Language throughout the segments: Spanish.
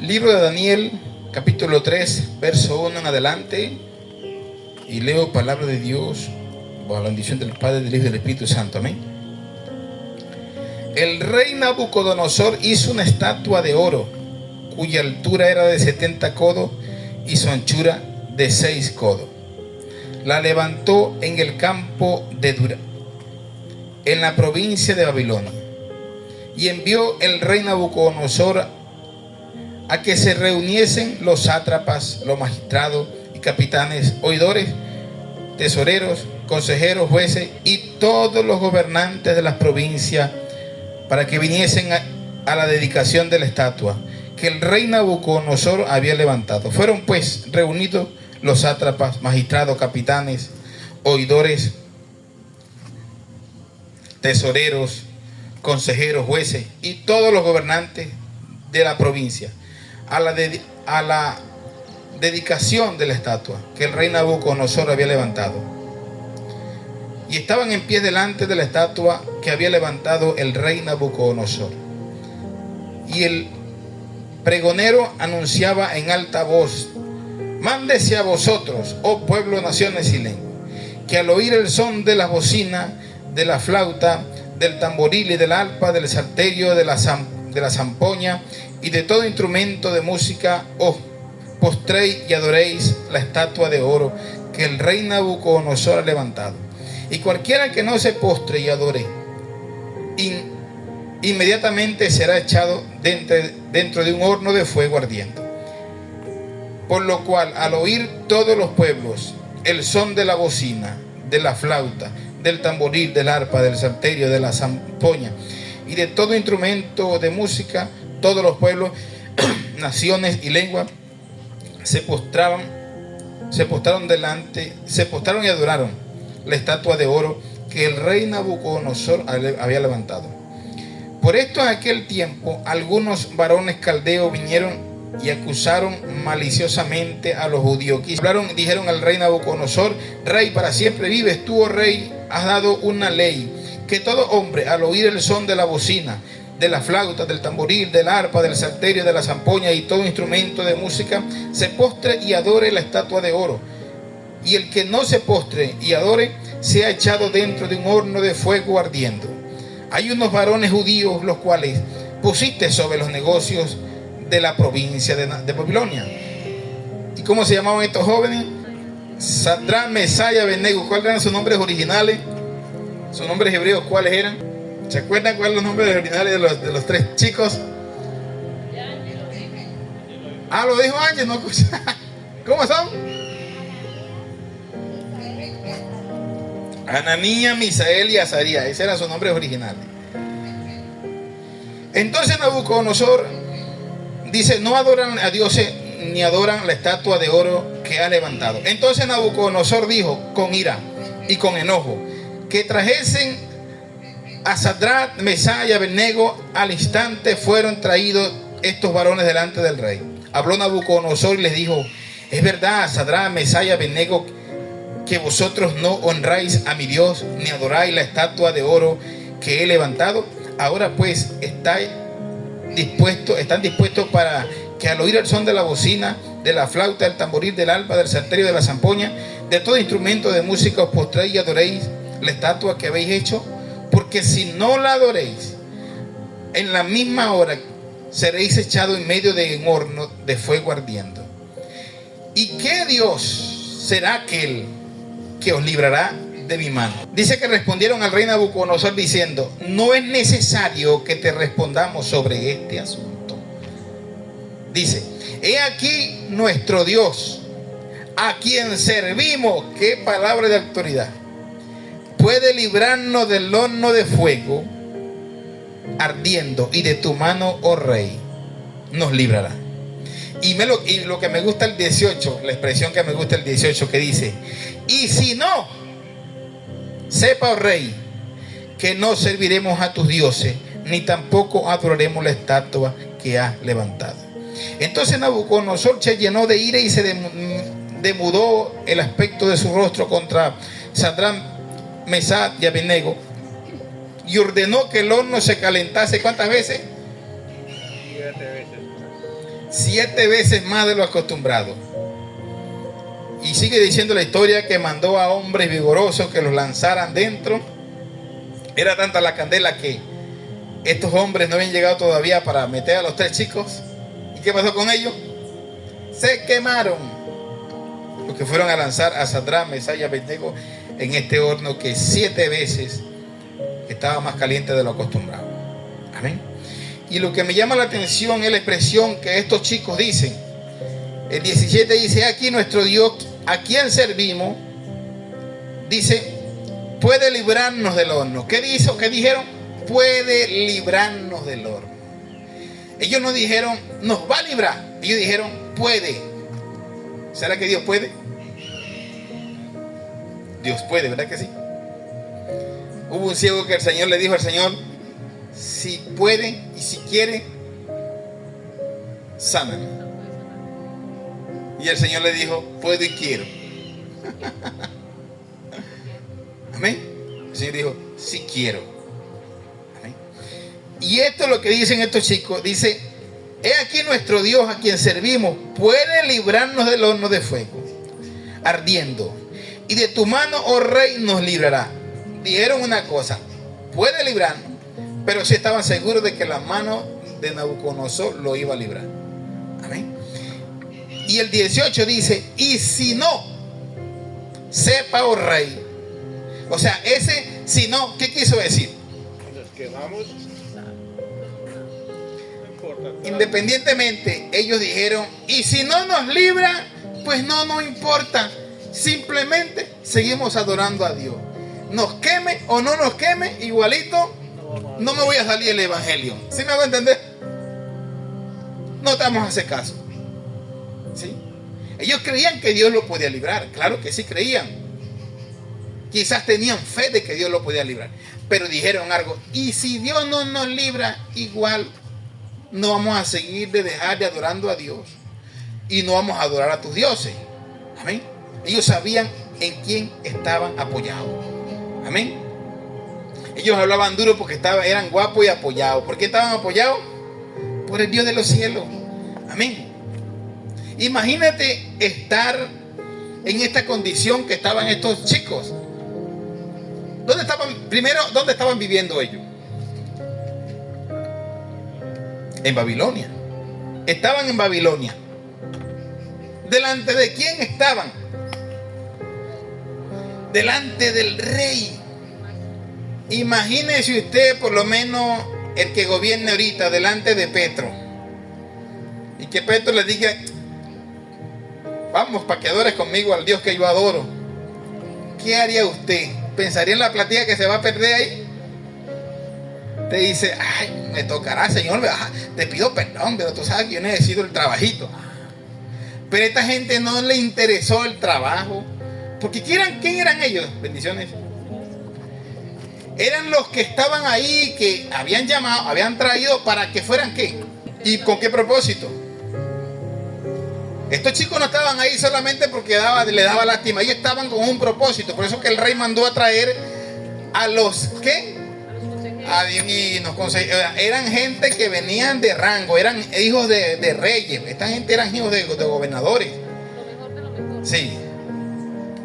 Libro de Daniel, capítulo 3, verso 1 en adelante. Y leo palabra de Dios bajo la bendición del Padre, del Hijo y del Espíritu Santo. Amén. El rey Nabucodonosor hizo una estatua de oro, cuya altura era de 70 codos y su anchura de 6 codos. La levantó en el campo de Dura, en la provincia de Babilonia. Y envió el rey Nabucodonosor a que se reuniesen los sátrapas, los magistrados y capitanes, oidores, tesoreros, consejeros, jueces y todos los gobernantes de las provincias, para que viniesen a la dedicación de la estatua que el rey Nabucodonosor había levantado. Fueron pues reunidos los sátrapas, magistrados, capitanes, oidores, tesoreros, consejeros, jueces y todos los gobernantes de la provincia a la dedicación de la estatua que el rey Nabucodonosor había levantado. Y estaban en pie delante de la estatua que había levantado el rey Nabucodonosor. Y el pregonero anunciaba en alta voz: mándese a vosotros, oh pueblo, naciones y lenguas, que al oír el son de la bocina, de la flauta, del tamboril y del arpa, del salterio, de la zampoña y de todo instrumento de música, os postréis y adoréis la estatua de oro que el rey Nabucodonosor ha levantado. Y cualquiera que no se postre y adore, inmediatamente será echado dentro de un horno de fuego ardiente. Por lo cual, al oír todos los pueblos el son de la bocina, de la flauta, del tamboril, del arpa, del salterio, de la zampoña y de todo instrumento de música, todos los pueblos, naciones y lenguas se postraron y adoraron la estatua de oro que el rey Nabucodonosor había levantado. Por esto, en aquel tiempo, algunos varones caldeos vinieron y acusaron maliciosamente a los judíos. Dijeron al rey Nabucodonosor: rey, para siempre vives tú, oh rey, has dado una ley, que todo hombre, al oír el son de la bocina, de la flauta, del tamboril, del arpa, del salterio, de la zampoña y todo instrumento de música, se postre y adore la estatua de oro. Y el que no se postre y adore, sea echado dentro de un horno de fuego ardiendo. Hay unos varones judíos, los cuales pusiste sobre los negocios de la provincia de Babilonia. ¿Y cómo se llamaban estos jóvenes? Sadrach, Mesach y Abednego. ¿Cuáles eran sus nombres originales? ¿Sus nombres hebreos cuáles eran? ¿Se acuerdan cuáles son los nombres originales de los tres chicos? Ah, lo dijo Ángel, no escuché. ¿Cómo son? Ananías, Misael y Azarías. Esos eran sus nombres originales. Entonces Nabucodonosor dice: no adoran a dioses ni adoran la estatua de oro que ha levantado. Entonces Nabucodonosor dijo con ira y con enojo que trajesen a Sadrach, Mesach y Abednego. Al instante fueron traídos estos varones delante del rey. Habló Nabucodonosor y les dijo: es verdad, Sadrach, Mesach y Abednego, que vosotros no honráis a mi Dios ni adoráis la estatua de oro que he levantado. Ahora pues están dispuestos para que al oír el son de la bocina, de la flauta, del tamboril, del arpa, del salterio, de la zampoña, de todo instrumento de música, os postréis y adoréis la estatua que habéis hecho. Porque si no la adoréis, en la misma hora seréis echados en medio de un horno de fuego ardiendo. ¿Y qué Dios será aquel que os librará de mi mano? Dice que respondieron al rey Nabucodonosor diciendo: no es necesario que te respondamos sobre este asunto. Dice: he aquí nuestro Dios, a quien servimos. Qué palabra de autoridad. Puede librarnos del horno de fuego ardiendo, y de tu mano, oh rey, nos librará. Y lo que me gusta el 18, la expresión que me gusta el 18, que dice: y si no, sepa, oh rey, que no serviremos a tus dioses, ni tampoco adoraremos la estatua que has levantado. Entonces Nabucodonosor se llenó de ira y se demudó el aspecto de su rostro contra Sadrach, Mesach y Abednego, y ordenó que el horno se calentase. ¿Cuántas veces? 7 veces más de lo acostumbrado. Y sigue diciendo la historia que mandó a hombres vigorosos que los lanzaran dentro. Era tanta la candela que estos hombres no habían llegado todavía para meter a los 3 chicos. ¿Y qué pasó con ellos? Se quemaron, porque fueron a lanzar a Sadrach, Mesach y Abednego en este horno que 7 veces estaba más caliente de lo acostumbrado. Amén. Y lo que me llama la atención es la expresión que estos chicos dicen. El 17 dice: aquí nuestro Dios, a quien servimos, dice, puede librarnos del horno. ¿Qué hizo? ¿Qué dijeron? Puede librarnos del horno. Ellos no dijeron nos va a librar, ellos dijeron puede. ¿Será que Dios puede? Dios puede, ¿verdad que sí? Hubo un ciego que el Señor le dijo al Señor: si puede y si quiere, sáname. Y el Señor le dijo: puedo y quiero. Amén. El Señor dijo: sí quiero. Amén. Y esto es lo que dicen estos chicos. Dice: he aquí nuestro Dios, a quien servimos, puede librarnos del horno de fuego ardiendo, y de tu mano, oh rey, nos librará. Dijeron una cosa: puede librarnos, pero sí estaban seguros de que la mano de Nabucodonosor lo iba a librar. Amén. Y el 18 dice: y si no, sepa, oh rey. O sea, ese si no, ¿qué quiso decir? Nos quedamos. Independientemente, ellos dijeron: y si no nos libra, pues no importa. Simplemente seguimos adorando a Dios. Nos queme o no nos queme, igualito no me voy a salir el evangelio. ¿Sí me hago entender? No te vamos a hacer caso. ¿Sí? Ellos creían que Dios lo podía librar. Claro que sí creían. Quizás tenían fe de que Dios lo podía librar. Pero dijeron algo: y si Dios no nos libra, igual no vamos a seguir de dejar de adorando a Dios. Y no vamos a adorar a tus dioses. Amén. Ellos sabían en quién estaban apoyados. Amén. Ellos hablaban duro porque eran guapos y apoyados. ¿Por qué estaban apoyados? Por el Dios de los cielos. Amén. Imagínate estar en esta condición que estaban estos chicos. ¿Dónde estaban? Primero, ¿dónde estaban viviendo ellos? En Babilonia. Estaban en Babilonia. ¿Delante de quién estaban? Delante del rey. Imagínese usted, por lo menos el que gobierne ahorita, delante de Petro, y que Petro le diga: vamos, para que adores conmigo al Dios que yo adoro. ¿Qué haría usted? ¿Pensaría en la platilla que se va a perder ahí? Te dice: ay, me tocará, Señor, te pido perdón, pero tú sabes que yo necesito el trabajito. Pero a esta gente no le interesó el trabajo, porque ¿quién eran ellos? Bendiciones. Eran los que estaban ahí, que habían llamado, habían traído para que fueran ¿qué? ¿Y con qué propósito? Estos chicos no estaban ahí solamente porque le daba lástima. Ellos estaban con un propósito. Por eso que el rey mandó a traer a los ¿qué? Adivinos, eran gente que venían de rango, eran hijos de reyes. Esta gente eran hijos de gobernadores. Sí.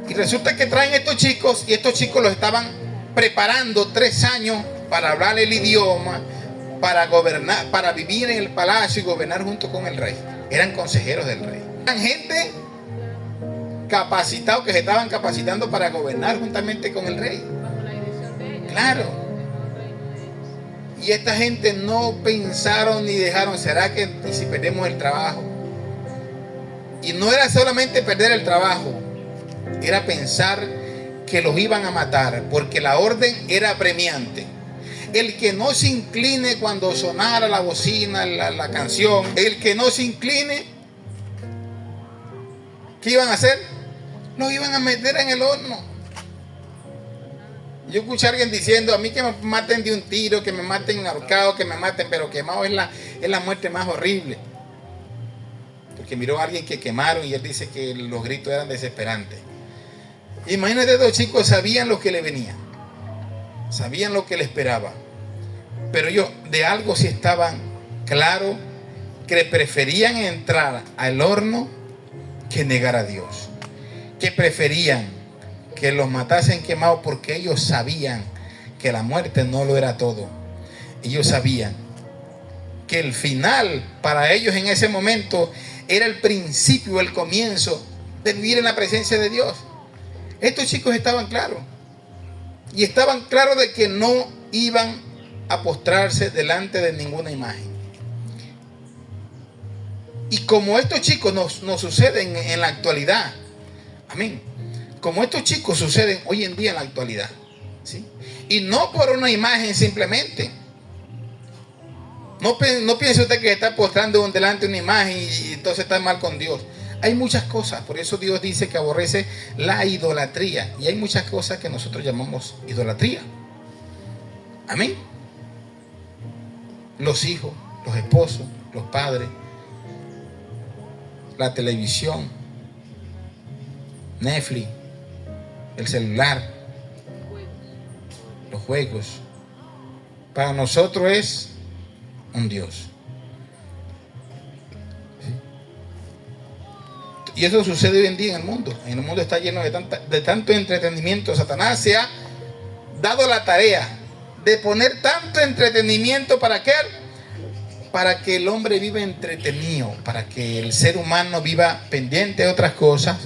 Y resulta que traen estos chicos, y estos chicos los estaban preparando 3 años para hablar el idioma, para gobernar, para vivir en el palacio y gobernar junto con el rey. Eran consejeros del rey. Eran gente capacitados que se estaban capacitando para gobernar juntamente con el rey. Claro. Y esta gente no pensaron ni dejaron: ¿será que y si perdemos el trabajo? Y no era solamente perder el trabajo, era pensar que los iban a matar, porque la orden era apremiante. El que no se incline cuando sonara la bocina, la canción, el que no se incline, ¿qué iban a hacer? Los iban a meter en el horno. Yo escuché a alguien diciendo: a mí que me maten de un tiro, que me maten ahorcado, que me maten, pero quemado es la muerte más horrible. Porque miró a alguien que quemaron y él dice que los gritos eran desesperantes. Imagínate, los chicos sabían lo que le venía, sabían lo que le esperaba, pero ellos de algo sí estaban claros, que preferían entrar al horno que negar a Dios, que preferían que los matasen quemados, porque ellos sabían que la muerte no lo era todo. Ellos sabían que el final para ellos en ese momento era el principio, el comienzo de vivir en la presencia de Dios. Estos chicos estaban claros, y estaban claros de que no iban a postrarse delante de ninguna imagen. Y como estos chicos nos suceden en la actualidad, amén, como estos chicos suceden hoy en día en la actualidad, ¿sí? Y no por una imagen simplemente. No piense usted que está postrando delante de una imagen y entonces está mal con Dios. Hay muchas cosas, por eso Dios dice que aborrece la idolatría. Y hay muchas cosas que nosotros llamamos idolatría. Amén. Los hijos, los esposos, los padres, la televisión, Netflix, el celular, los juegos. Para nosotros es un Dios. Y eso sucede hoy en día en el mundo. En el mundo está lleno de tanto entretenimiento. Satanás se ha dado la tarea de poner tanto entretenimiento. ¿Para qué? Para que el hombre viva entretenido, para que el ser humano viva pendiente de otras cosas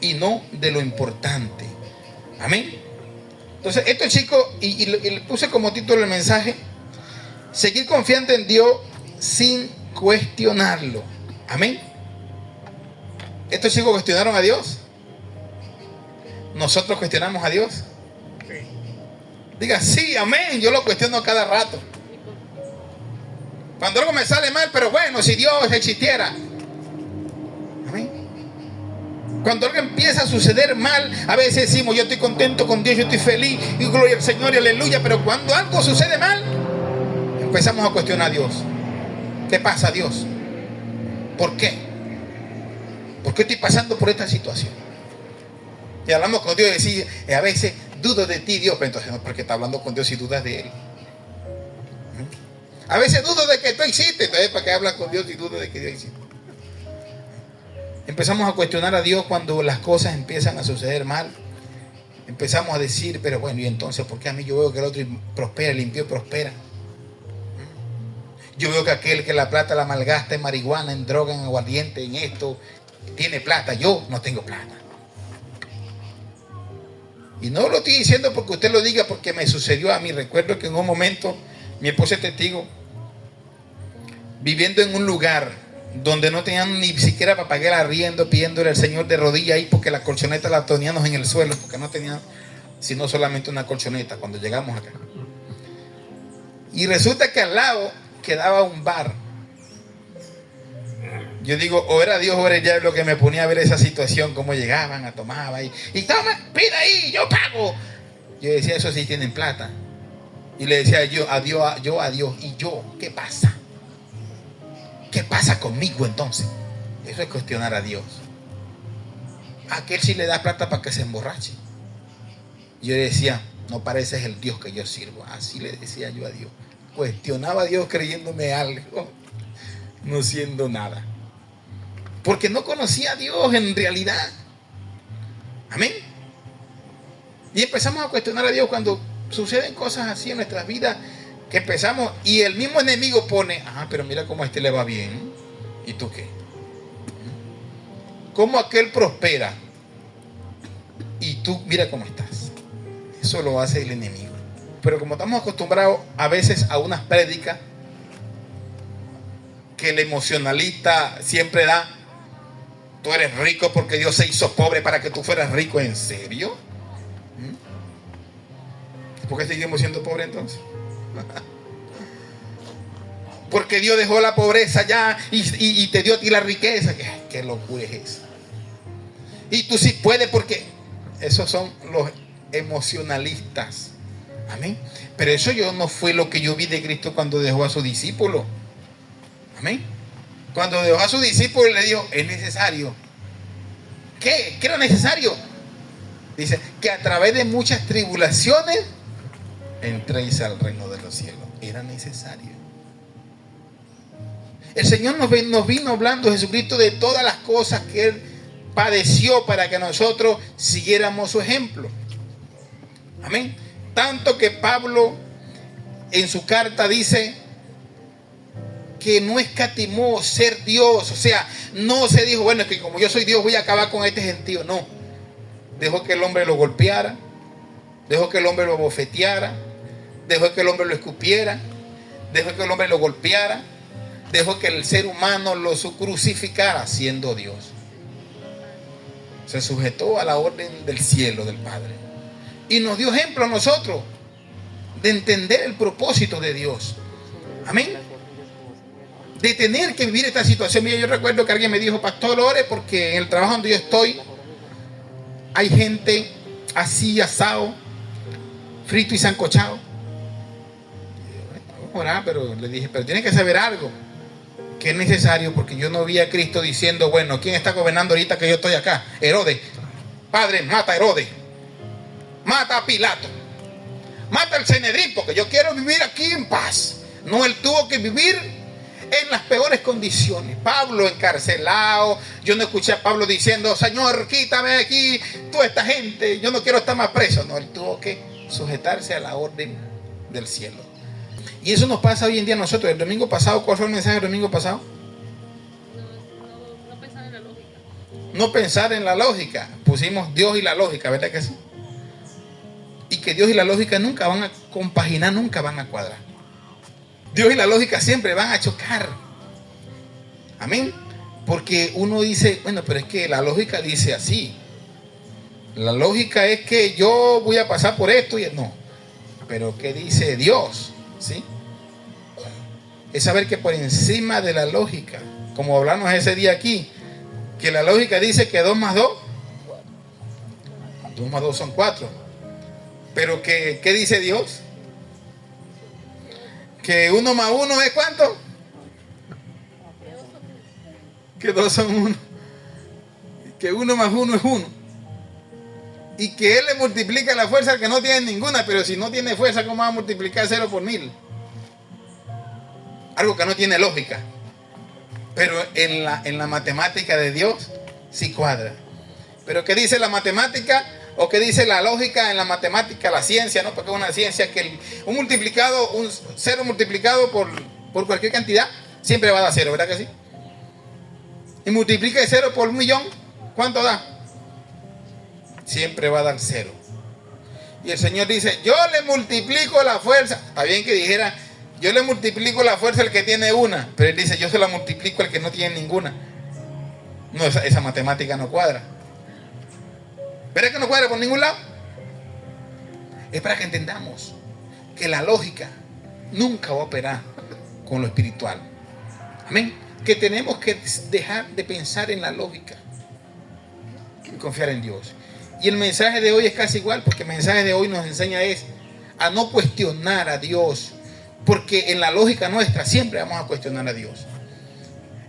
y no de lo importante. Amén. Entonces, estos chicos, y le puse como título el mensaje: seguir confiando en Dios sin cuestionarlo. Amén. Estos chicos cuestionaron a Dios. Nosotros cuestionamos a Dios. Diga, sí, amén. Yo lo cuestiono cada rato. Cuando algo me sale mal, pero bueno, si Dios existiera. Amén. Cuando algo empieza a suceder mal, a veces decimos, yo estoy contento con Dios, yo estoy feliz, y gloria al Señor y aleluya. Pero cuando algo sucede mal, empezamos a cuestionar a Dios. ¿Qué pasa, Dios? ¿Por qué? ¿Por qué estoy pasando por esta situación? Y hablamos con Dios y decimos, a veces dudo de ti, Dios. Pero entonces no, porque está hablando con Dios y dudas de Él. A veces dudo de que tú hiciste. Entonces, ¿para qué hablas con Dios y dudas de que Dios hiciste? Empezamos a cuestionar a Dios cuando las cosas empiezan a suceder mal. Empezamos a decir, pero bueno, ¿y entonces por qué a mí yo veo que el otro prospera, el impío prospera? Yo veo que aquel que la plata la malgasta en marihuana, en droga, en aguardiente, en esto, tiene plata. Yo no tengo plata. Y no lo estoy diciendo porque usted lo diga, porque me sucedió a mí. Recuerdo que en un momento, mi esposa es testigo, viviendo en un lugar donde no tenían ni siquiera para pagar el arriendo, pidiéndole al Señor de rodillas ahí, porque la colchoneta la teníamos en el suelo, porque no tenían sino solamente una colchoneta cuando llegamos acá. Y resulta que al lado quedaba un bar. Yo digo, o era Dios o era el diablo que me ponía a ver esa situación, cómo llegaban a tomar ahí. Y toma, pida ahí, yo pago. Yo decía, eso sí tienen plata. Y le decía yo a Dios, ¿y yo qué pasa? ¿Qué pasa conmigo entonces? Eso es cuestionar a Dios. A aquel sí le da plata para que se emborrache. Yo decía, no pareces el Dios que yo sirvo. Así le decía yo a Dios. Cuestionaba a Dios creyéndome algo, no siendo nada. Porque no conocía a Dios en realidad. Amén. Y empezamos a cuestionar a Dios cuando suceden cosas así en nuestras vidas, que empezamos, y el mismo enemigo pone, pero mira cómo a este le va bien. ¿Y tú qué? ¿Cómo aquel prospera? Y tú mira cómo estás. Eso lo hace el enemigo. Pero como estamos acostumbrados a veces a unas prédicas que el emocionalista siempre da, tú eres rico porque Dios se hizo pobre para que tú fueras rico. ¿En serio? ¿Por qué seguimos siendo pobres entonces? Porque Dios dejó la pobreza ya y te dio a ti la riqueza. ¿Qué locura es eso? Y tú sí puedes, porque esos son los emocionalistas. Amén. Pero eso no fue lo que yo vi de Cristo cuando dejó a su discípulo. Amén. Cuando dejó a su discípulo le dijo, es necesario. ¿Qué? ¿Qué era necesario? Dice, que a través de muchas tribulaciones entréis al reino de los cielos. Era necesario. El Señor nos vino hablando, Jesucristo, de todas las cosas que Él padeció para que nosotros siguiéramos su ejemplo. Amén. Tanto que Pablo en su carta dice que no escatimó ser Dios. O sea, no se dijo, bueno, es que como yo soy Dios voy a acabar con este gentío. No. Dejó que el hombre lo golpeara, dejó que el hombre lo bofeteara, dejó que el hombre lo escupiera, dejó que el hombre lo golpeara, dejó que el ser humano lo crucificara siendo Dios. Se sujetó a la orden del cielo del Padre y nos dio ejemplo a nosotros de entender el propósito de Dios. Amén. De tener que vivir esta situación. Mira, yo recuerdo que alguien me dijo, pastor, ore porque en el trabajo donde yo estoy hay gente así asado, frito y sancochado. Vamos a orar, pero le dije, pero tiene que saber algo que es necesario, porque yo no vi a Cristo diciendo, bueno, ¿quién está gobernando ahorita que yo estoy acá? Herodes. Padre, mata a Herodes, mata a Pilato, mata al Sanedrín, porque yo quiero vivir aquí en paz. No, él tuvo que vivir en las peores condiciones. Pablo encarcelado. Yo no escuché a Pablo diciendo, Señor, quítame aquí toda esta gente, yo no quiero estar más preso. No, él tuvo que sujetarse a la orden del cielo. Y eso nos pasa hoy en día a nosotros. El domingo pasado, ¿cuál fue el mensaje del domingo pasado? No pensar en la lógica. No pensar en la lógica. Pusimos Dios y la lógica, ¿verdad que sí? Y que Dios y la lógica nunca van a compaginar, nunca van a cuadrar. Dios y la lógica siempre van a chocar. Amén. Porque uno dice, bueno, pero es que la lógica dice así. La lógica es que yo voy a pasar por esto y no. Pero ¿qué dice Dios? ¿Sí? Es saber que por encima de la lógica, como hablamos ese día aquí, que la lógica dice que 2 más 2 son 4. Pero ¿qué dice Dios? Que 1 más 1 es ¿cuánto? Que 2 son 1. Que 1 más 1 es 1. Y que Él le multiplica la fuerza al que no tiene ninguna. Pero si no tiene fuerza, ¿cómo va a multiplicar 0 por 1000? Algo que no tiene lógica. Pero en la matemática de Dios sí cuadra. Pero ¿qué dice la matemática? ¿O qué dice la lógica en la matemática, la ciencia? ¿No? Porque es una ciencia que un 0 multiplicado por cualquier cantidad siempre va a dar 0, ¿verdad que sí? Y multiplica el 0 por 1.000.000, ¿cuánto da? Siempre va a dar 0. Y el Señor dice, yo le multiplico la fuerza. Está bien que dijera, yo le multiplico la fuerza al que tiene una. Pero Él dice, yo se la multiplico al que no tiene ninguna. No, esa matemática no cuadra. ¿Verdad que no cuadra por ningún lado? Es para que entendamos que la lógica nunca va a operar con lo espiritual. Amén. Que tenemos que dejar de pensar en la lógica y confiar en Dios. Y el mensaje de hoy es casi igual, porque el mensaje de hoy nos enseña a no cuestionar a Dios, porque en la lógica nuestra siempre vamos a cuestionar a Dios.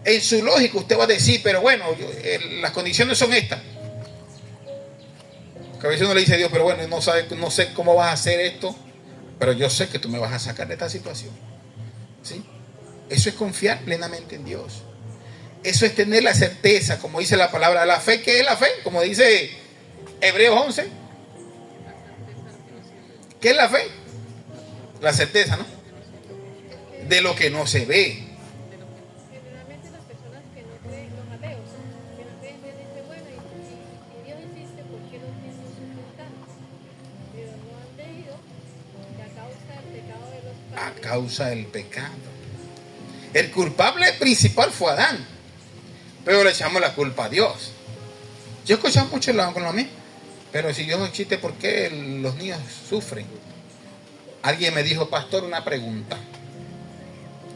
En su lógica usted va a decir, pero bueno, las condiciones son estas. Que a veces uno le dice a Dios, pero bueno, no sé cómo vas a hacer esto, pero yo sé que tú me vas a sacar de esta situación. ¿Sí? Eso es confiar plenamente en Dios. Eso es tener la certeza, como dice la palabra, la fe. ¿Qué es la fe? Como dice Hebreos 11. ¿Qué es la fe? La certeza, ¿no? De lo que no se ve. Generalmente las personas que no creen, los ateos, que no creen, dicen, bueno, y Dios existe, ¿por qué los niños sufren tanto? Pero no han leído que a causa del pecado de los padres. A causa del pecado. El culpable principal fue Adán, pero le echamos la culpa a Dios. Yo he escuchado mucho con lo mismo, pero si Dios no existe, ¿por qué los niños sufren? Alguien me dijo, pastor, una pregunta.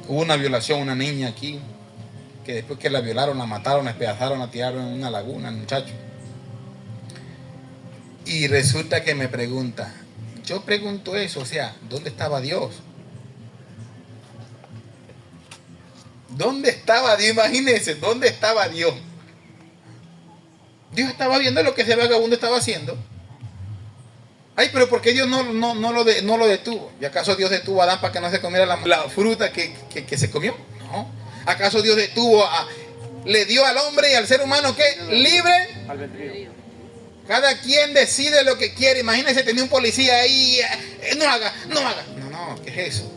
Hubo una violación, una niña aquí, que después que la violaron, la mataron, la despedazaron, la tiraron en una laguna, el muchacho. Y resulta que me pregunta, yo pregunto eso, o sea, ¿dónde estaba Dios? ¿Dónde estaba Dios? Imagínense, ¿dónde estaba Dios? Dios estaba viendo lo que ese vagabundo estaba haciendo. Ay, pero ¿por qué Dios no lo detuvo? ¿Y acaso Dios detuvo a Adán para que no se comiera la fruta que se comió? No. ¿Acaso Dios le dio al hombre y al ser humano que libre albedrío? Cada quien decide lo que quiere. Imagínense tener un policía ahí, no haga. No, ¿qué es eso?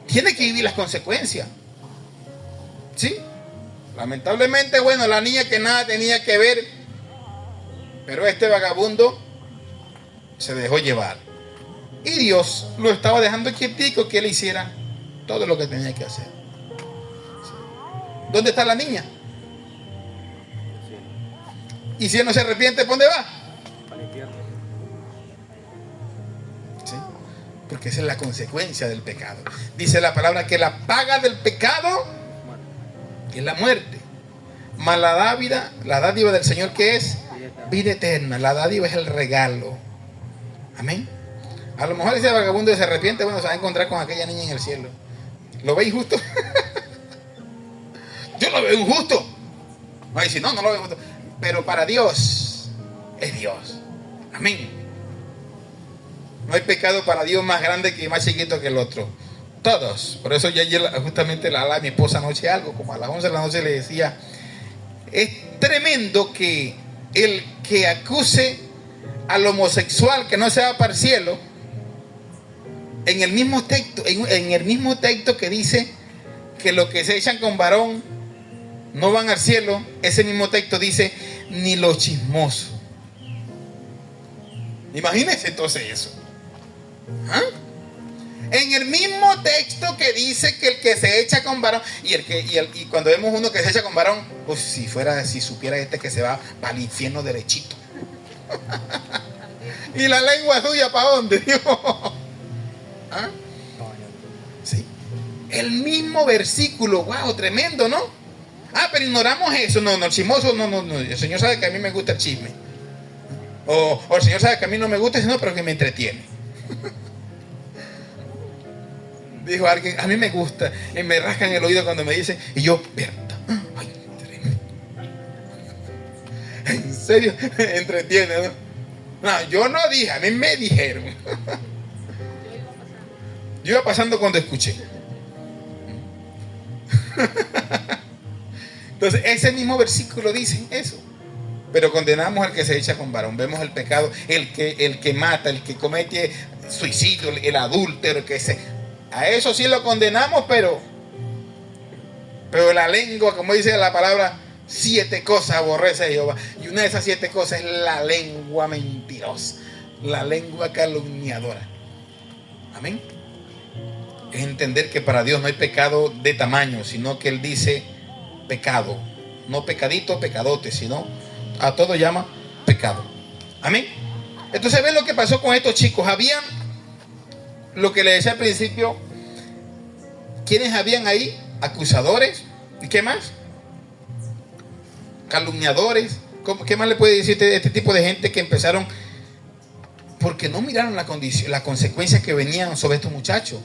Tiene que vivir las consecuencias. ¿Sí? Lamentablemente, bueno, la niña que nada tenía que ver, pero este vagabundo se dejó llevar. Y Dios lo estaba dejando quietico que él hiciera todo lo que tenía que hacer. ¿Dónde está la niña? Y si él no se arrepiente, ¿por dónde va? Para el infierno. ¿Sí? Porque esa es la consecuencia del pecado. Dice la palabra que la paga del pecado es la muerte. Mas la dádiva del Señor, ¿qué es? Vida eterna. La dádiva es el regalo. Amén. A lo mejor ese vagabundo se arrepiente, bueno, se va a encontrar con aquella niña en el cielo. ¿Lo ve injusto? Yo lo veo injusto. Ay, si no lo veo injusto. Pero para Dios es Dios. Amén. No hay pecado para Dios más grande que más chiquito que el otro. Todos. Por eso ya ayer justamente le hablaba a mi esposa anoche algo, como a las 11 de la noche le decía, es tremendo que el que acuse al homosexual que no se va para el cielo, en el mismo texto que dice que los que se echan con varón no van al cielo, ese mismo texto dice ni los chismosos. Imagínense entonces eso. ¿Ah? En el mismo texto que dice que el que se echa con varón, y cuando vemos uno que se echa con varón, pues si supiera este que se va para el infierno derechito. ¿Y la lengua suya para dónde? ¿Ah? Sí. El mismo versículo, wow, tremendo, ¿no? Pero ignoramos eso. No, el chismoso, no. El Señor sabe que a mí me gusta el chisme. O el Señor sabe que a mí no me gusta, sino pero que me entretiene. Dijo alguien, a mí me gusta, y me rascan el oído cuando me dicen, y yo, Berta, ay, tremendo. En serio, entretiene, ¿no? No, yo no dije, a mí me dijeron. Yo iba pasando cuando escuché. Entonces, ese mismo versículo dice eso. Pero condenamos al que se echa con varón. Vemos el pecado, el que mata, el que comete suicidio, el adúltero, a eso sí lo condenamos, pero la lengua, como dice la palabra, 7 cosas aborrece a Jehová. Y una de esas 7 cosas es la lengua mentirosa, la lengua calumniadora. Amén. Es entender que para Dios no hay pecado de tamaño, sino que Él dice pecado. No pecadito, pecadote, sino a todo llama pecado. Amén. Entonces ven lo que pasó con estos chicos. Habían, lo que les decía al principio, ¿quiénes habían ahí? Acusadores. ¿Y qué más? Calumniadores. ¿Qué más le puede decir este tipo de gente que empezaron? Porque no miraron las consecuencias que venían sobre estos muchachos.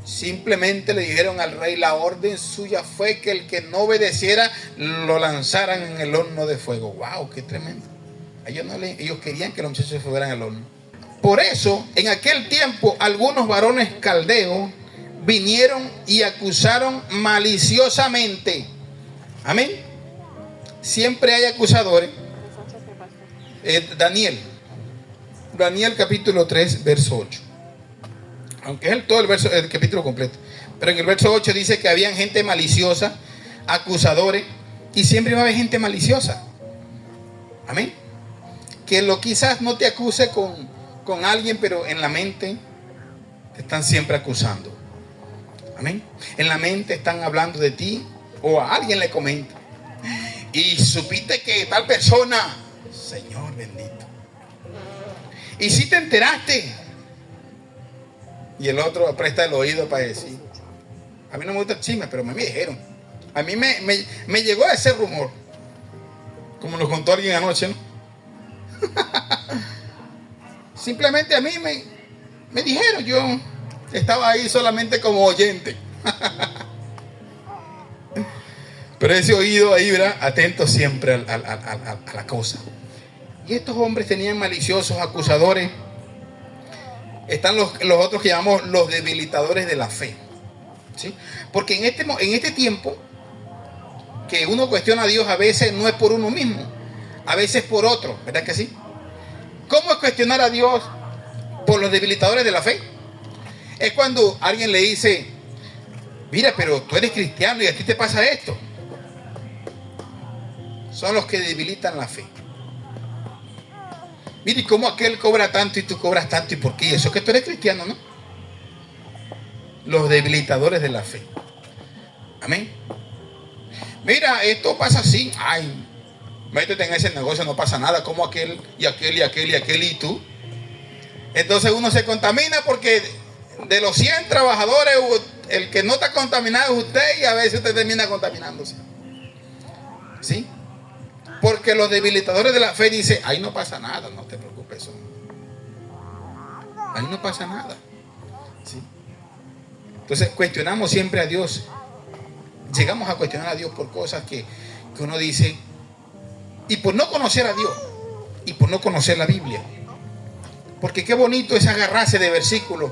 Simplemente le dijeron al rey, la orden suya fue que el que no obedeciera lo lanzaran en el horno de fuego. ¡Wow! ¡Qué tremendo! Ellos querían que los muchachos se fueran al horno. Por eso, en aquel tiempo, algunos varones caldeos vinieron y acusaron maliciosamente. Amén. Siempre hay acusadores. Daniel capítulo 3, verso 8. Aunque es el capítulo completo. Pero en el verso 8 dice que habían gente maliciosa, acusadores, y siempre va a haber gente maliciosa. Amén. Que quizás no te acuse con alguien, pero en la mente te están siempre acusando. Amén. En la mente están hablando de ti, o a alguien le comenta. Y supiste que tal persona, Señor bendito. Y si te enteraste. Y el otro presta el oído para decir, a mí no me gusta el chisme, pero me dijeron. A mí me llegó ese rumor. Como nos contó alguien anoche, ¿no? Simplemente a mí me dijeron, yo estaba ahí solamente como oyente. Pero ese oído ahí, ¿verdad? Atento siempre a la cosa. Y estos hombres tenían maliciosos, acusadores. Están los otros que llamamos los debilitadores de la fe. ¿Sí? Porque en este tiempo que uno cuestiona a Dios, a veces no es por uno mismo, a veces por otro, ¿verdad que sí? ¿Cómo es cuestionar a Dios? Por los debilitadores de la fe. Es cuando alguien le dice, mira, pero tú eres cristiano y a ti te pasa esto. Son los que debilitan la fe. Mire, ¿cómo aquel cobra tanto y tú cobras tanto? ¿Y por qué? Eso es que tú eres cristiano, ¿no? Los debilitadores de la fe. Amén. Mira, esto pasa así. Ay, métete en ese negocio, no pasa nada. Como aquel y aquel y aquel y aquel y tú. Entonces uno se contamina porque de los 100 trabajadores, el que no está contaminado es usted y a veces usted termina contaminándose. ¿Sí? Porque los debilitadores de la fe dicen, ahí no pasa nada, no te preocupes. Ahí no pasa nada. ¿Sí? Entonces cuestionamos siempre a Dios. Llegamos a cuestionar a Dios por cosas que uno dice, y por no conocer a Dios, y por no conocer la Biblia. Porque qué bonito es agarrarse de versículos,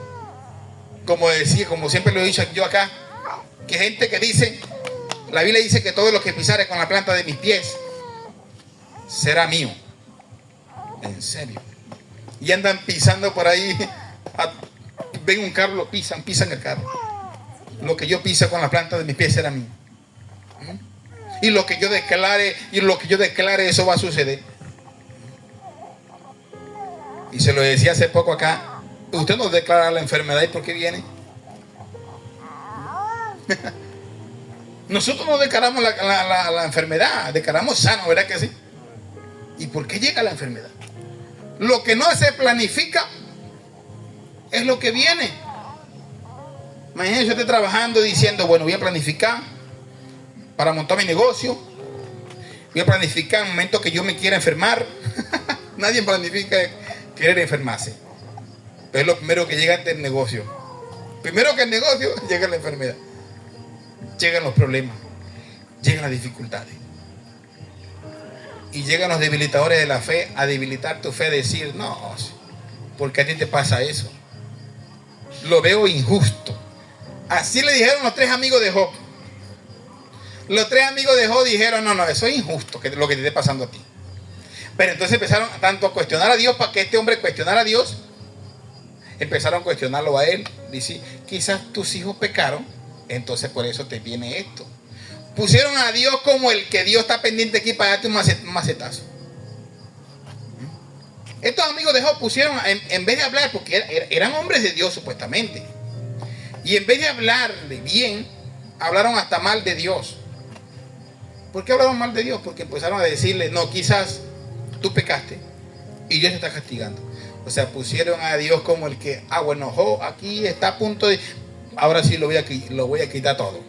como decía, como siempre lo he dicho yo acá, que gente que dice, la Biblia dice que todo lo que pisare con la planta de mis pies será mío. En serio. Y andan pisando por ahí, ven un carro, lo pisan el carro. Lo que yo pise con la planta de mis pies será mío. Y lo que yo declare, eso va a suceder. Y se lo decía hace poco acá, usted no declara la enfermedad, ¿y por qué viene? Nosotros no declaramos la enfermedad, declaramos sano, ¿verdad que sí? ¿Y por qué llega la enfermedad? Lo que no se planifica es lo que viene. Imagínense, yo estoy trabajando diciendo, bueno, voy a planificar para montar mi negocio, voy a planificar en el momento que yo me quiera enfermar. Nadie planifica querer enfermarse, pero es lo primero que llega del negocio. Primero que el negocio llega la enfermedad, llegan los problemas, llegan las dificultades y llegan los debilitadores de la fe a debilitar tu fe, a decir, no, porque a ti te pasa eso, lo veo injusto. Así le dijeron los 3 amigos de Job. Los 3 amigos de Job dijeron, no, eso es injusto, que lo que te esté pasando a ti. Pero entonces empezaron tanto a cuestionar a Dios, para que este hombre cuestionara a Dios, empezaron a cuestionarlo a él. Dice, quizás tus hijos pecaron, entonces por eso te viene esto. Pusieron a Dios como el que Dios está pendiente aquí para darte un macetazo. Estos amigos de Job pusieron, en vez de hablar, porque eran hombres de Dios supuestamente, y en vez de hablarle bien, hablaron hasta mal de Dios. ¿Por qué hablaron mal de Dios? Porque empezaron a decirle, no, quizás tú pecaste y Dios te está castigando. O sea, pusieron a Dios como el que, bueno, Job aquí está a punto de, ahora sí lo voy a quitar todo.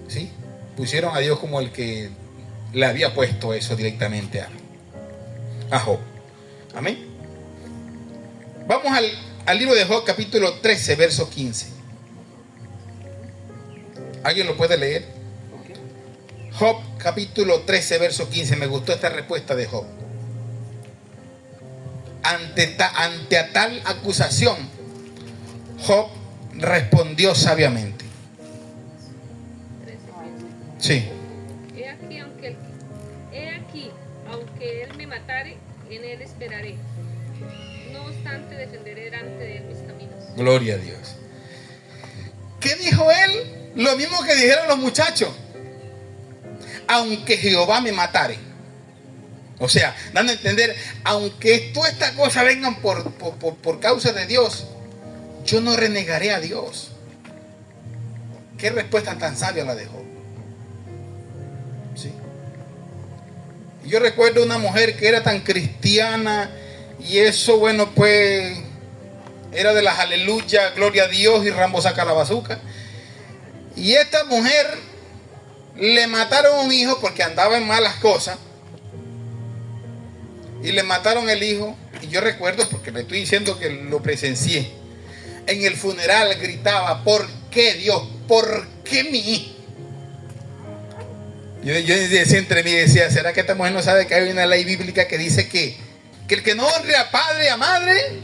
¿Sí? Pusieron a Dios como el que le había puesto eso directamente a Job. Amén. Vamos al libro de Job, capítulo 13, verso 15. ¿Alguien lo puede leer? Job, capítulo 13, verso 15. Me gustó esta respuesta de Job. Ante tal acusación, Job respondió sabiamente. 13:15. Sí. He aquí, aunque él me matare, en él esperaré. No obstante, defenderé delante de él mis caminos. Gloria a Dios. ¿Qué dijo él? Lo mismo que dijeron los muchachos. Aunque Jehová me matare. O sea, dando a entender, aunque todas estas cosas vengan por causa de Dios, yo no renegaré a Dios. Qué respuesta tan sabia la dejó. ¿Sí? Yo recuerdo una mujer que era tan cristiana y eso, bueno, pues era de las aleluya, gloria a Dios y Rambo saca la bazuca. Y esta mujer le mataron a un hijo porque andaba en malas cosas. Y le mataron el hijo. Y yo recuerdo, porque le estoy diciendo que lo presencié, en el funeral gritaba, ¿por qué Dios? ¿Por qué mi hijo? Yo decía entre mí, decía, ¿será que esta mujer no sabe que hay una ley bíblica que dice que el que no honre a padre y a madre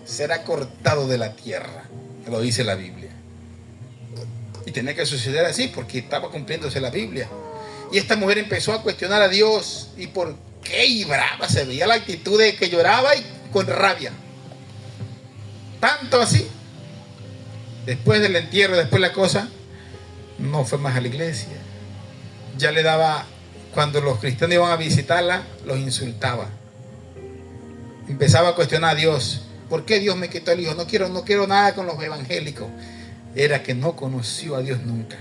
será cortado de la tierra? Lo dice la Biblia. Y tenía que suceder así porque estaba cumpliéndose la Biblia. Y esta mujer empezó a cuestionar a Dios. ¿Y por qué? Y brava, se veía la actitud de que lloraba y con rabia. Tanto así. Después del entierro, después la cosa, no fue más a la iglesia. Ya le daba, cuando los cristianos iban a visitarla, los insultaba. Empezaba a cuestionar a Dios. ¿Por qué Dios me quitó el hijo? No quiero nada con los evangélicos. Era que no conoció a Dios nunca.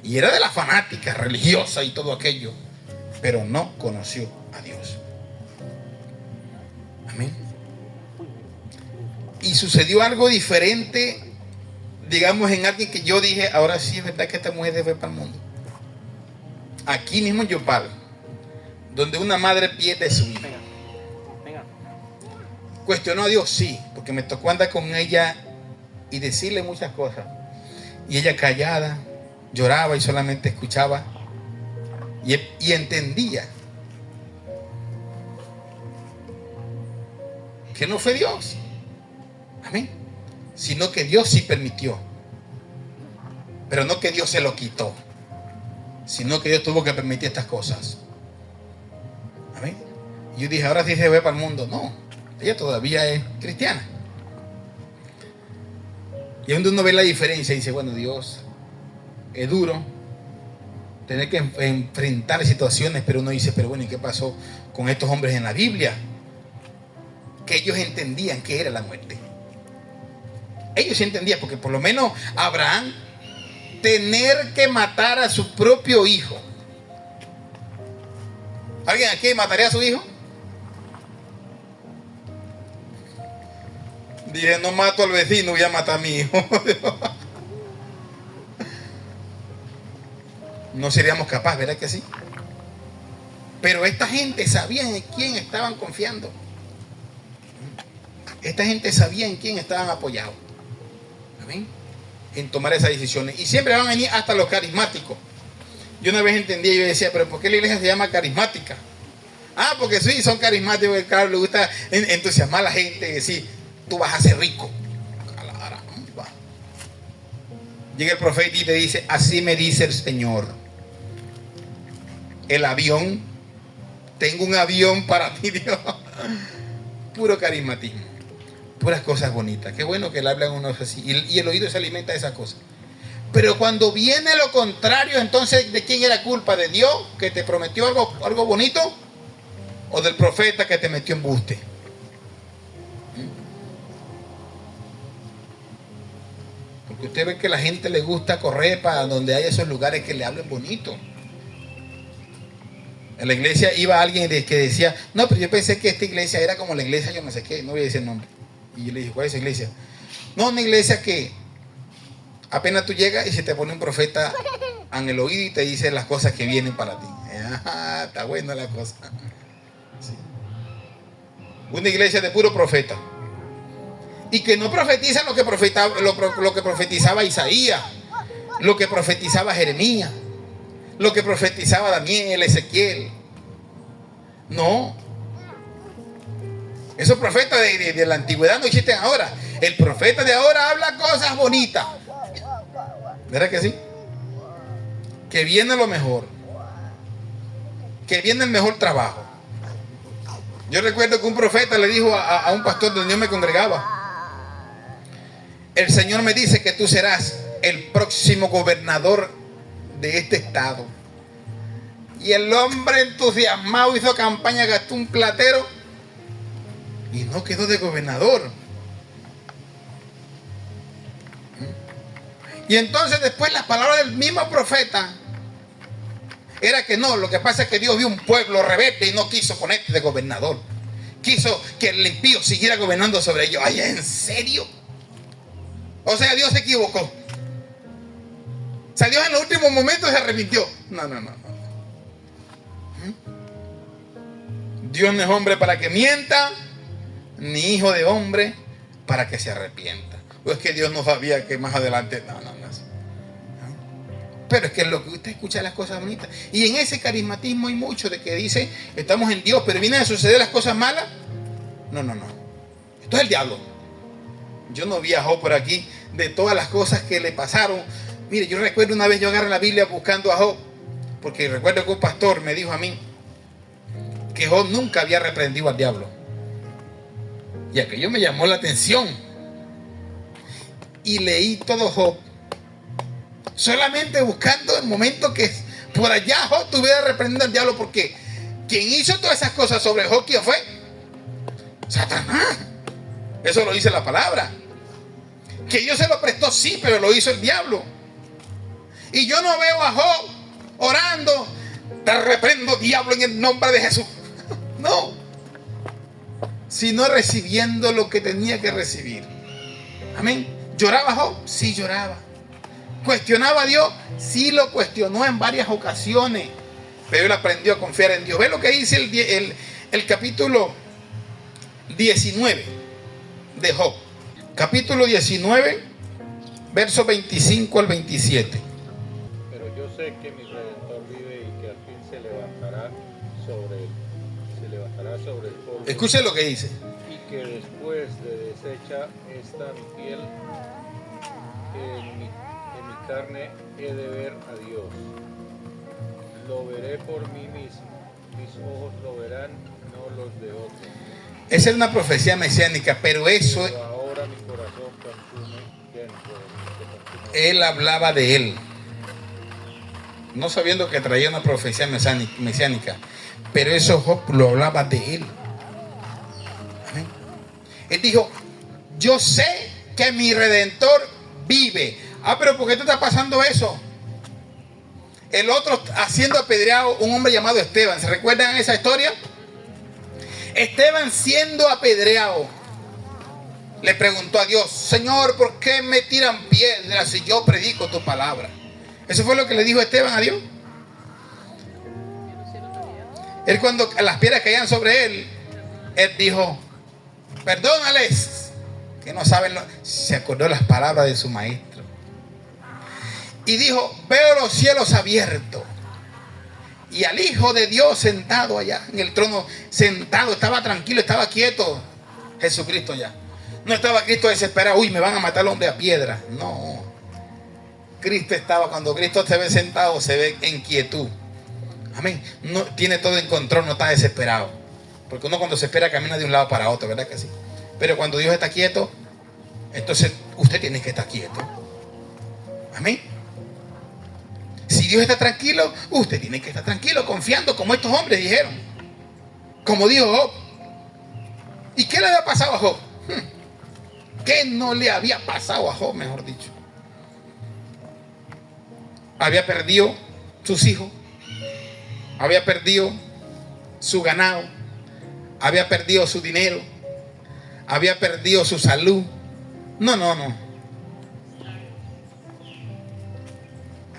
Y era de la fanática religiosa y todo aquello. Pero no conoció a Dios. Amén. Y sucedió algo diferente, digamos, en alguien que yo dije, ahora sí es verdad que esta mujer debe para el mundo. Aquí mismo en Yopal, donde una madre pierde a su hijo. Cuestionó a Dios, sí, porque me tocó andar con ella y decirle muchas cosas. Y ella callada, lloraba y solamente escuchaba y entendía que no fue Dios. Amén. Sino que Dios sí permitió. Pero no que Dios se lo quitó, sino que Dios tuvo que permitir estas cosas. Amén. Y yo dije, ahora sí se ve para el mundo. No, ella todavía es cristiana. Y donde uno ve la diferencia y dice, bueno, Dios, es duro tener que enfrentar situaciones, pero uno dice, pero bueno, ¿y qué pasó con estos hombres en la Biblia? Que ellos entendían qué era la muerte. Ellos entendían, porque por lo menos Abraham, tener que matar a su propio hijo. ¿Alguien aquí mataría a su hijo? Dije, no mato al vecino, voy a matar a mi hijo. No seríamos capaces, ¿verdad que sí? Pero esta gente sabía en quién estaban confiando. Esta gente sabía en quién estaban apoyados. Amén. En tomar esas decisiones. Y siempre van a venir hasta los carismáticos. Yo una vez entendía y yo decía, pero ¿por qué la iglesia se llama carismática? Ah, porque sí, son carismáticos, claro, le gusta entusiasmar a la gente, decir, tú vas a ser rico. Llega el profeta y te dice, así me dice el Señor. El avión, tengo un avión para ti, Dios. Puro carismatismo, puras cosas bonitas. Qué bueno que le hablan unos así. Y el oído se alimenta de esas cosas. Pero cuando viene lo contrario, entonces, ¿de quién era culpa? ¿De Dios que te prometió algo bonito? ¿O del profeta que te metió embuste? Porque usted ve que a la gente le gusta correr para donde hay esos lugares que le hablen bonito. En la iglesia iba alguien que decía, no, pero yo pensé que esta iglesia era como la iglesia, yo no sé qué, no voy a decir el nombre. Y yo le dije, ¿cuál es esa iglesia? No, una iglesia que apenas tú llegas y se te pone un profeta en el oído y te dice las cosas que vienen para ti. Está buena la cosa. Sí. Una iglesia de puro profeta. Y que no profetiza lo que profetizaba Isaías, lo que profetizaba Jeremías, lo que profetizaba Daniel, Ezequiel. No. Esos profetas de la antigüedad no existen ahora. El profeta de ahora habla cosas bonitas. ¿Verdad que sí? Que viene lo mejor. Que viene el mejor trabajo. Yo recuerdo que un profeta le dijo a un pastor donde yo me congregaba, el Señor me dice que tú serás el próximo gobernador de este estado. Y el hombre entusiasmado hizo campaña, gastó un platero y no quedó de gobernador. Y entonces después las palabras del mismo profeta era que no, lo que pasa es que Dios vio un pueblo rebelde y no quiso ponerte de gobernador. Quiso que el impío siguiera gobernando sobre ellos. Ay, ¿en serio? O sea, Dios se equivocó. O sea, Dios en los últimos momentos se arrepintió. No. Dios no es hombre para que mienta, ni hijo de hombre para que se arrepienta. O es que Dios no sabía que más adelante... No. Pero es que lo que usted escucha las cosas bonitas. Y en ese carismatismo hay mucho de que dice, estamos en Dios, pero vienen a suceder las cosas malas. No. Esto es el diablo. Yo no viajo por aquí de todas las cosas que le pasaron Mire, yo recuerdo una vez yo agarré la Biblia buscando a Job, porque recuerdo que un pastor me dijo a mí que Job nunca había reprendido al diablo. Y aquello me llamó la atención. Y leí todo Job, solamente buscando el momento que por allá Job tuviera reprendido al diablo, porque quien hizo todas esas cosas sobre Job, ¿quién fue? Satanás. Eso lo dice la palabra. Que Dios se lo prestó, sí, pero lo hizo el diablo. Y yo no veo a Job orando: te reprendo, diablo, en el nombre de Jesús. No. Sino recibiendo lo que tenía que recibir. Amén. ¿Lloraba Job? Sí, lloraba. ¿Cuestionaba a Dios? Sí, lo cuestionó en varias ocasiones. Pero él aprendió a confiar en Dios. Ve lo que dice el capítulo 19 de Job. Capítulo 19, versos 25 al 27. Pero yo sé que mi Redentor vive y que al fin se levantará sobre el polvo. Escuche lo que dice. Y que después de deshecha esta mi piel, en mi carne he de ver a Dios. Lo veré por mí mismo, mis ojos lo verán, no los de otros. Esa es una profecía mesiánica, pero eso, Pero ahora mi corazón consume dentro de mí, se consume. él hablaba de él, no sabiendo que traía una profecía mesiánica, pero eso Job lo hablaba de él. Amén. Él dijo: yo sé que mi Redentor vive. Pero ¿por qué te está pasando eso? El otro haciendo apedreado, un hombre llamado Esteban. ¿Se recuerdan esa historia? Esteban siendo apedreado, le preguntó a Dios: Señor, ¿por qué me tiran piedras si yo predico tu palabra? Eso fue lo que le dijo Esteban a Dios. Él, cuando las piedras caían sobre él, él dijo: perdónales, que no saben. Se acordó las palabras de su maestro. Y dijo: veo los cielos abiertos y al Hijo de Dios sentado allá en el trono, sentado. Estaba tranquilo, estaba quieto Jesucristo ya. No estaba Cristo desesperado: uy, me van a matar al hombre a piedra. No. Cristo estaba, cuando Cristo se ve sentado, se ve en quietud. Amén. No tiene todo en control, no está desesperado. Porque uno cuando se espera camina de un lado para otro, ¿verdad que sí? Pero cuando Dios está quieto, entonces usted tiene que estar quieto. Amén. Si Dios está tranquilo, usted tiene que estar tranquilo, confiando, como estos hombres dijeron. Como dijo Job. ¿Y qué le había pasado a Job? ¿Qué no le había pasado a Job, mejor dicho? Había perdido sus hijos, había perdido su ganado, había perdido su dinero, había perdido su salud. No.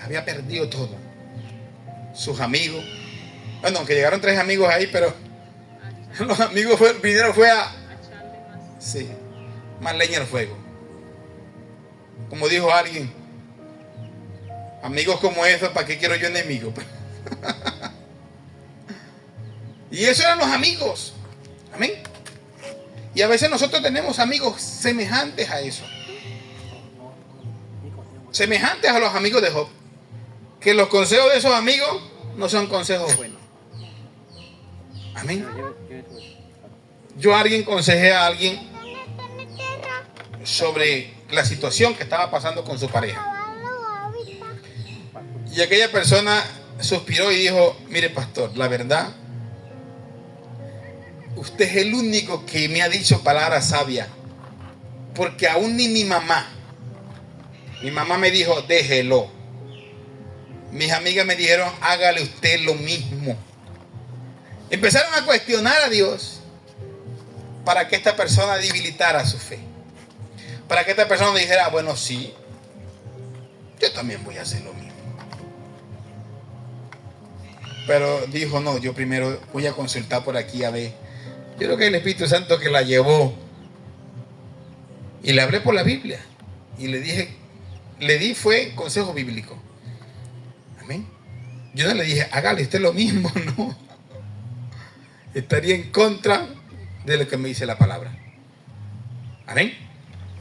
Había perdido todo. Sus amigos. Bueno, aunque llegaron 3 amigos ahí, pero los amigos vinieron a... Sí, más leña al fuego. Como dijo alguien: amigos como esos, ¿para qué quiero yo enemigos? Y esos eran los amigos. Amén. Y a veces nosotros tenemos amigos semejantes a eso. Semejantes a los amigos de Job. Que los consejos de esos amigos no son consejos buenos. Amén. Yo a alguien aconsejé a alguien sobre la situación que estaba pasando con su pareja. Y aquella persona suspiró y dijo: mire, pastor, la verdad, usted es el único que me ha dicho palabras sabias. Porque aún ni mi mamá me dijo: déjelo. Mis amigas me dijeron: hágale usted lo mismo. Empezaron a cuestionar a Dios para que esta persona debilitara su fe. Para que esta persona dijera: bueno, sí, yo también voy a hacer lo mismo. Pero dijo: no, yo primero voy a consultar por aquí a ver. Yo creo que el Espíritu Santo que la llevó. Y le hablé por la Biblia. Y le di fue consejo bíblico. Amén. Yo no le dije: hágale usted lo mismo, no. Estaría en contra de lo que me dice la palabra. Amén.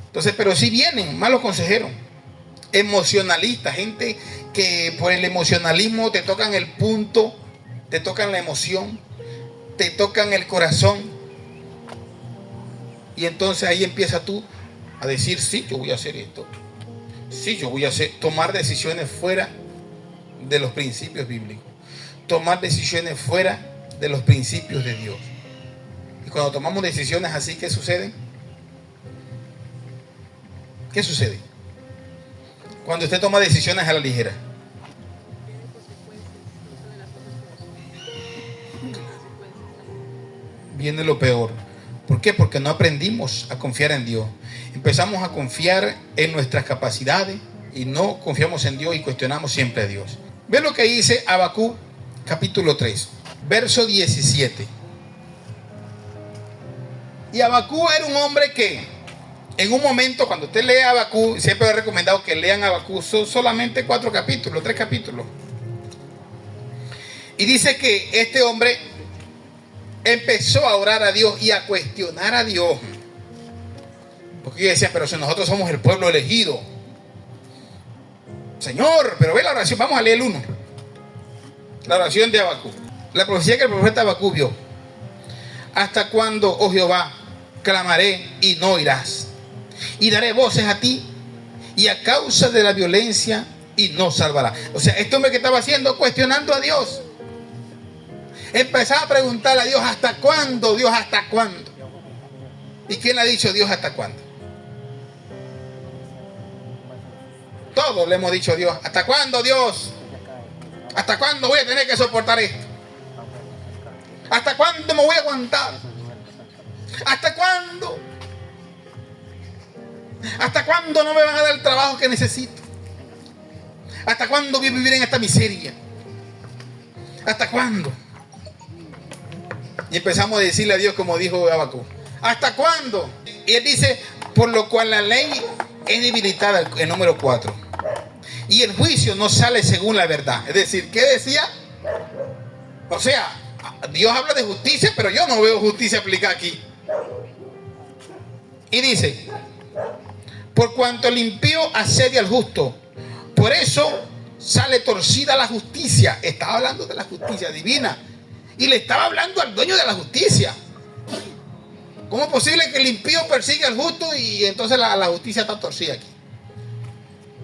Entonces, pero si vienen malos consejeros, emocionalistas, gente que por el emocionalismo te tocan el punto, te tocan la emoción, te tocan el corazón. Y entonces ahí empiezas tú a decir, sí, yo voy a hacer esto. Sí, yo voy a tomar decisiones fuera de los principios bíblicos. Tomar decisiones fuera de los principios de Dios. Y cuando tomamos decisiones así, ¿qué sucede? ¿Qué sucede? Cuando usted toma decisiones a la ligera. Viene lo peor. ¿Por qué? Porque no aprendimos a confiar en Dios. Empezamos a confiar en nuestras capacidades y no confiamos en Dios y cuestionamos siempre a Dios. Ve lo que dice Habacuc capítulo 3, verso 17. Y Habacuc era un hombre que en un momento, cuando usted lee Habacuc, siempre he recomendado que lean Habacuc, son solamente 4 capítulos, 3 capítulos. Y dice que este hombre empezó a orar a Dios y a cuestionar a Dios. Porque yo decía, pero si nosotros somos el pueblo elegido. Señor, pero ve la oración, vamos a leer el 1. La oración de Habacuc. La profecía que el profeta Habacuc vio. ¿Hasta cuándo, oh Jehová, clamaré y no oirás? Y daré voces a ti, y a causa de la violencia, y no salvará. O sea, este hombre que estaba haciendo, cuestionando a Dios. Empezaba a preguntarle a Dios, ¿hasta cuándo? Dios, ¿hasta cuándo? ¿Y quién le ha dicho Dios hasta cuándo? Todos le hemos dicho a Dios, ¿hasta cuándo, Dios? ¿Hasta cuándo voy a tener que soportar esto? ¿Hasta cuándo me voy a aguantar? ¿Hasta cuándo? ¿Hasta cuándo no me van a dar el trabajo que necesito? ¿Hasta cuándo voy a vivir en esta miseria? ¿Hasta cuándo? Y empezamos a decirle a Dios como dijo Habacuc, ¿hasta cuándo? Y él dice, por lo cual la ley es debilitada, el número 4. Y el juicio no sale según la verdad. Es decir, ¿qué decía? O sea, Dios habla de justicia, pero yo no veo justicia aplicada aquí. Y dice, por cuanto el impío asedia al justo, por eso sale torcida la justicia. Estaba hablando de la justicia divina. Y le estaba hablando al dueño de la justicia. ¿Cómo es posible que el impío persiga al justo y entonces la justicia está torcida aquí?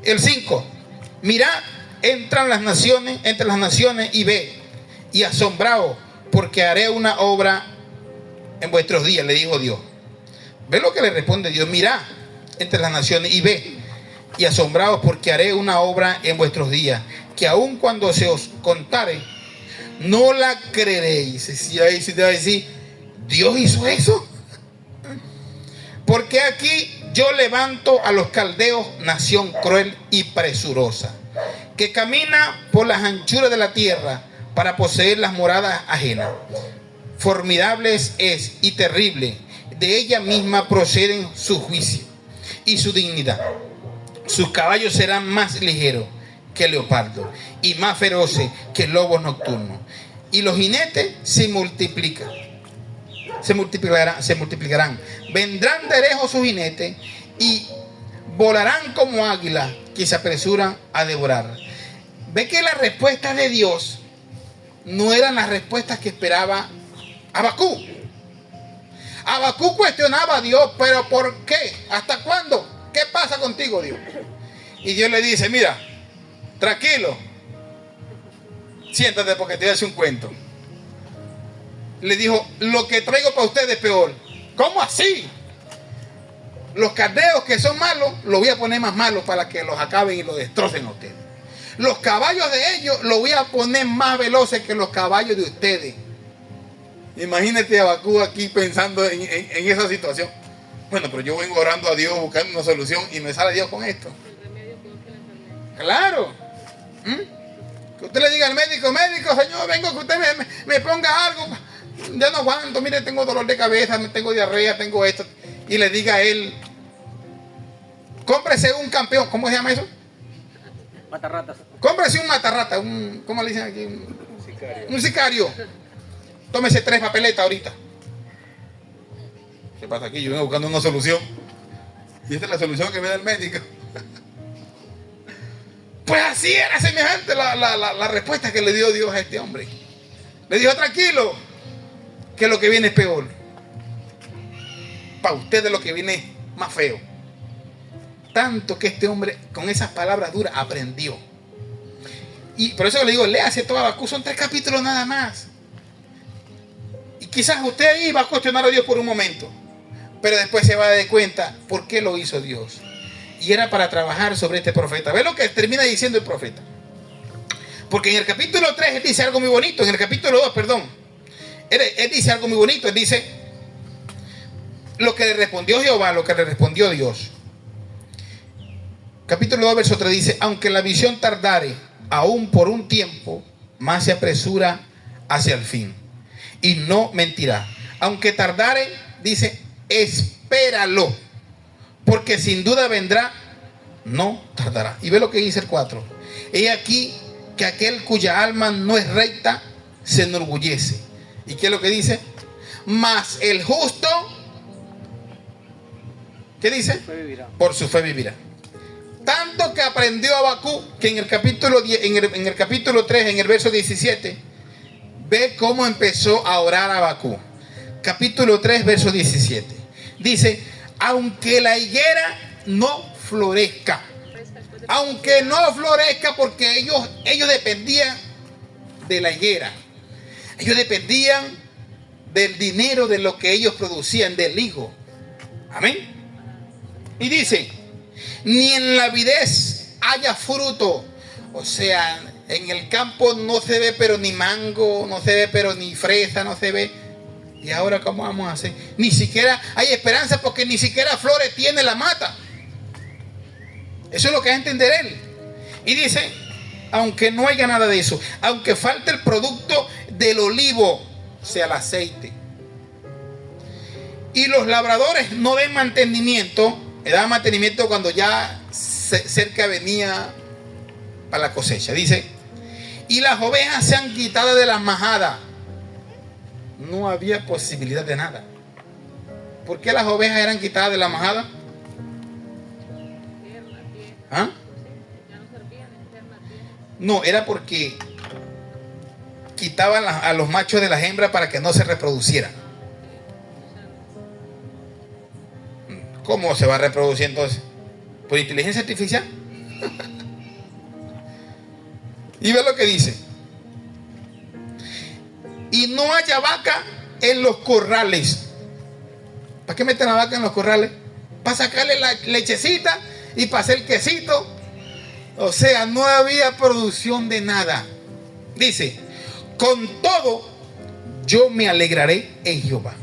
El 5. Mirad, entre las naciones y ve, y asombraos, porque haré una obra en vuestros días, le dijo Dios. Ve lo que le responde Dios. Mirad entre las naciones y ve, y asombraos, porque haré una obra en vuestros días, que aun cuando se os contare, no la creeréis. Si te va a decir, ¿Dios hizo eso? Porque aquí yo levanto a los caldeos, nación cruel y presurosa, que camina por las anchuras de la tierra para poseer las moradas ajenas. Formidables es y terrible, de ella misma proceden su juicio y su dignidad. Sus caballos serán más ligeros que leopardo y más feroces que lobos nocturnos. Y los jinetes se multiplicarán. Vendrán de lejos sus jinetes y volarán como águilas que se apresuran a devorar. Ve que las respuestas de Dios no eran las respuestas que esperaba Habacuc. Habacuc cuestionaba a Dios, pero ¿por qué? ¿Hasta cuándo? ¿Qué pasa contigo, Dios? Y Dios le dice, mira, tranquilo, siéntate porque te voy a hacer un cuento. Le dijo, lo que traigo para ustedes es peor. ¿Cómo así? Los caldeos que son malos, los voy a poner más malos para que los acaben y los destrocen a ustedes. Los caballos de ellos los voy a poner más veloces que los caballos de ustedes. Imagínate a Habacuc aquí pensando en esa situación. Bueno, pero yo vengo orando a Dios buscando una solución y me sale Dios con esto. Claro. Que usted le diga al médico, señor, vengo que usted me ponga algo. Ya no aguanto, mire, tengo dolor de cabeza, tengo diarrea, tengo esto. Y le diga a él, cómprese un campeón. ¿Cómo se llama eso? Matarratas. Cómprese un matarrata, ¿cómo le dicen aquí? Un sicario. Tómese 3 papeletas ahorita. ¿Qué pasa aquí? Yo vengo buscando una solución. Y esta es la solución que me da el médico. Pues así era semejante la respuesta que le dio Dios a este hombre. Le dijo: tranquilo, que lo que viene es peor. Para ustedes lo que viene es más feo. Tanto que este hombre con esas palabras duras aprendió. Y por eso le digo, léase todo Habacuc, son 3 capítulos nada más. Y quizás usted ahí va a cuestionar a Dios por un momento, pero después se va a dar cuenta por qué lo hizo Dios. Y era para trabajar sobre este profeta. Ve lo que termina diciendo el profeta. Porque en el capítulo 3 él dice algo muy bonito. En el capítulo 2, perdón. Él dice algo muy bonito. Él dice lo que le respondió Jehová, lo que le respondió Dios. Capítulo 2, verso 3 dice: aunque la visión tardare aún por un tiempo, más se apresura hacia el fin, y no mentirá. Aunque tardare, dice, espéralo, porque sin duda vendrá, no tardará. Y ve lo que dice el 4. He aquí que aquel cuya alma no es recta se enorgullece. ¿Y qué es lo que dice? Mas el justo, ¿qué dice? Por su fe vivirá. Tanto que aprendió Habacuc, que en el capítulo 10, en el capítulo 3, en el verso 17, ve cómo empezó a orar Habacuc. Capítulo 3, verso 17. Dice: aunque la higuera no florezca. Aunque no florezca, porque ellos dependían de la higuera. Ellos dependían del dinero, de lo que ellos producían, del higo. Amén. Y dice: ni en la avidez haya fruto. O sea, en el campo no se ve pero ni mango, no se ve pero ni fresa, no se ve. ¿Y ahora cómo vamos a hacer? Ni siquiera hay esperanza, porque ni siquiera flores tiene la mata. Eso es lo que va a entender él. Y dice: aunque no haya nada de eso, aunque falte el producto del olivo, o sea, el aceite, y los labradores no den mantenimiento. Le daban mantenimiento cuando ya cerca venía para la cosecha. Dice: y las ovejas sean quitadas de las majadas. No había posibilidad de nada. ¿Por qué las ovejas eran quitadas de la majada? ¿Ah? No, era porque quitaban a los machos de las hembras para que no se reproducieran. ¿Cómo se va a reproducir entonces? ¿Por inteligencia artificial? Y ve lo que dice: y no haya vaca en los corrales. ¿Para qué meten la vaca en los corrales? Para sacarle la lechecita y para hacer quesito. O sea, no había producción de nada. Dice: con todo yo me alegraré en Jehová.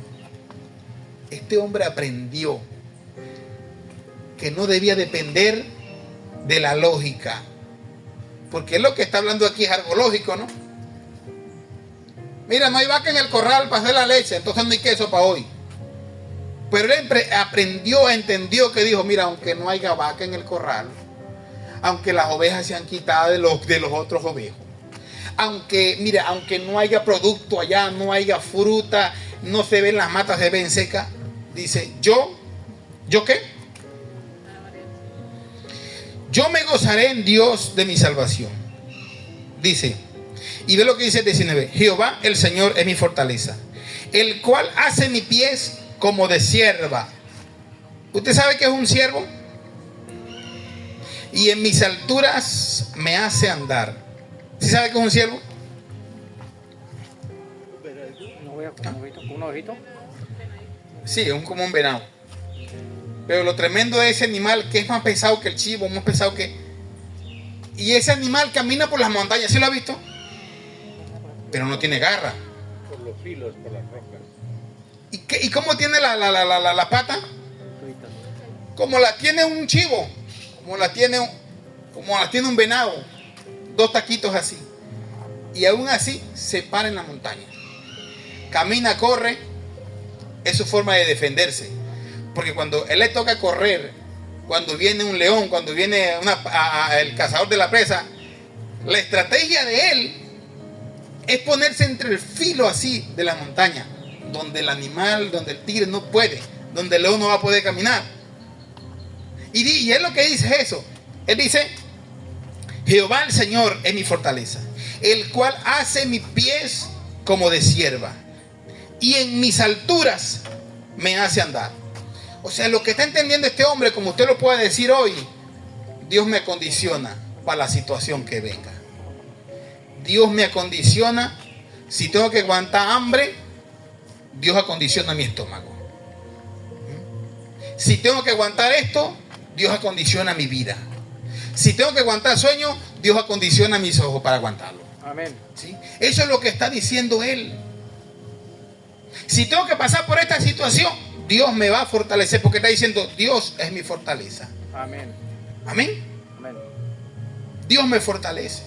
Este hombre aprendió que no debía depender de la lógica, porque lo que está hablando aquí es algo lógico, ¿no? Mira, no hay vaca en el corral para hacer la leche, entonces no hay queso para hoy. Pero él aprendió, entendió, que dijo: mira, aunque no haya vaca en el corral, aunque las ovejas sean quitadas de los otros ovejos, aunque, mira, aunque no haya producto allá, no haya fruta, no se ven las matas, se ven secas, dice: ¿yo qué? Yo me gozaré en Dios de mi salvación. Dice, y ve lo que dice el 19: Jehová el Señor es mi fortaleza, el cual hace mis pies como de sierva. ¿Usted sabe qué es un siervo? Y en mis alturas me hace andar. ¿Sí sabe qué es un siervo? ¿Un ovejito? Sí, es como un venado. Pero lo tremendo de ese animal, que es más pesado que el chivo, más pesado que... Y ese animal camina por las montañas, ¿sí lo ha visto? Pero no tiene garra. Por los filos, por las rocas. ¿Y cómo tiene la pata? Como la tiene un chivo, como la tiene un venado. 2 taquitos así. Y aún así se para en la montaña. Camina, corre. Es su forma de defenderse. Porque cuando él le toca correr, cuando viene un león, cuando viene el cazador de la presa, la estrategia de él es ponerse entre el filo así de la montaña, donde el animal, donde el tigre no puede, donde el león no va a poder caminar. Y él lo que dice es eso. Él dice: Jehová el Señor es mi fortaleza, el cual hace mis pies como de sierva, y en mis alturas me hace andar. O sea, lo que está entendiendo este hombre, como usted lo puede decir hoy, Dios me acondiciona para la situación que venga. Dios me acondiciona. Si tengo que aguantar hambre, Dios acondiciona mi estómago. Si tengo que aguantar esto, Dios acondiciona mi vida. Si tengo que aguantar sueño, Dios acondiciona mis ojos para aguantarlo. Amén. ¿Sí? Eso es lo que está diciendo él. Si tengo que pasar por esta situación, Dios me va a fortalecer, porque está diciendo, Dios es mi fortaleza. Amén. Amén. Amén. Dios me fortalece.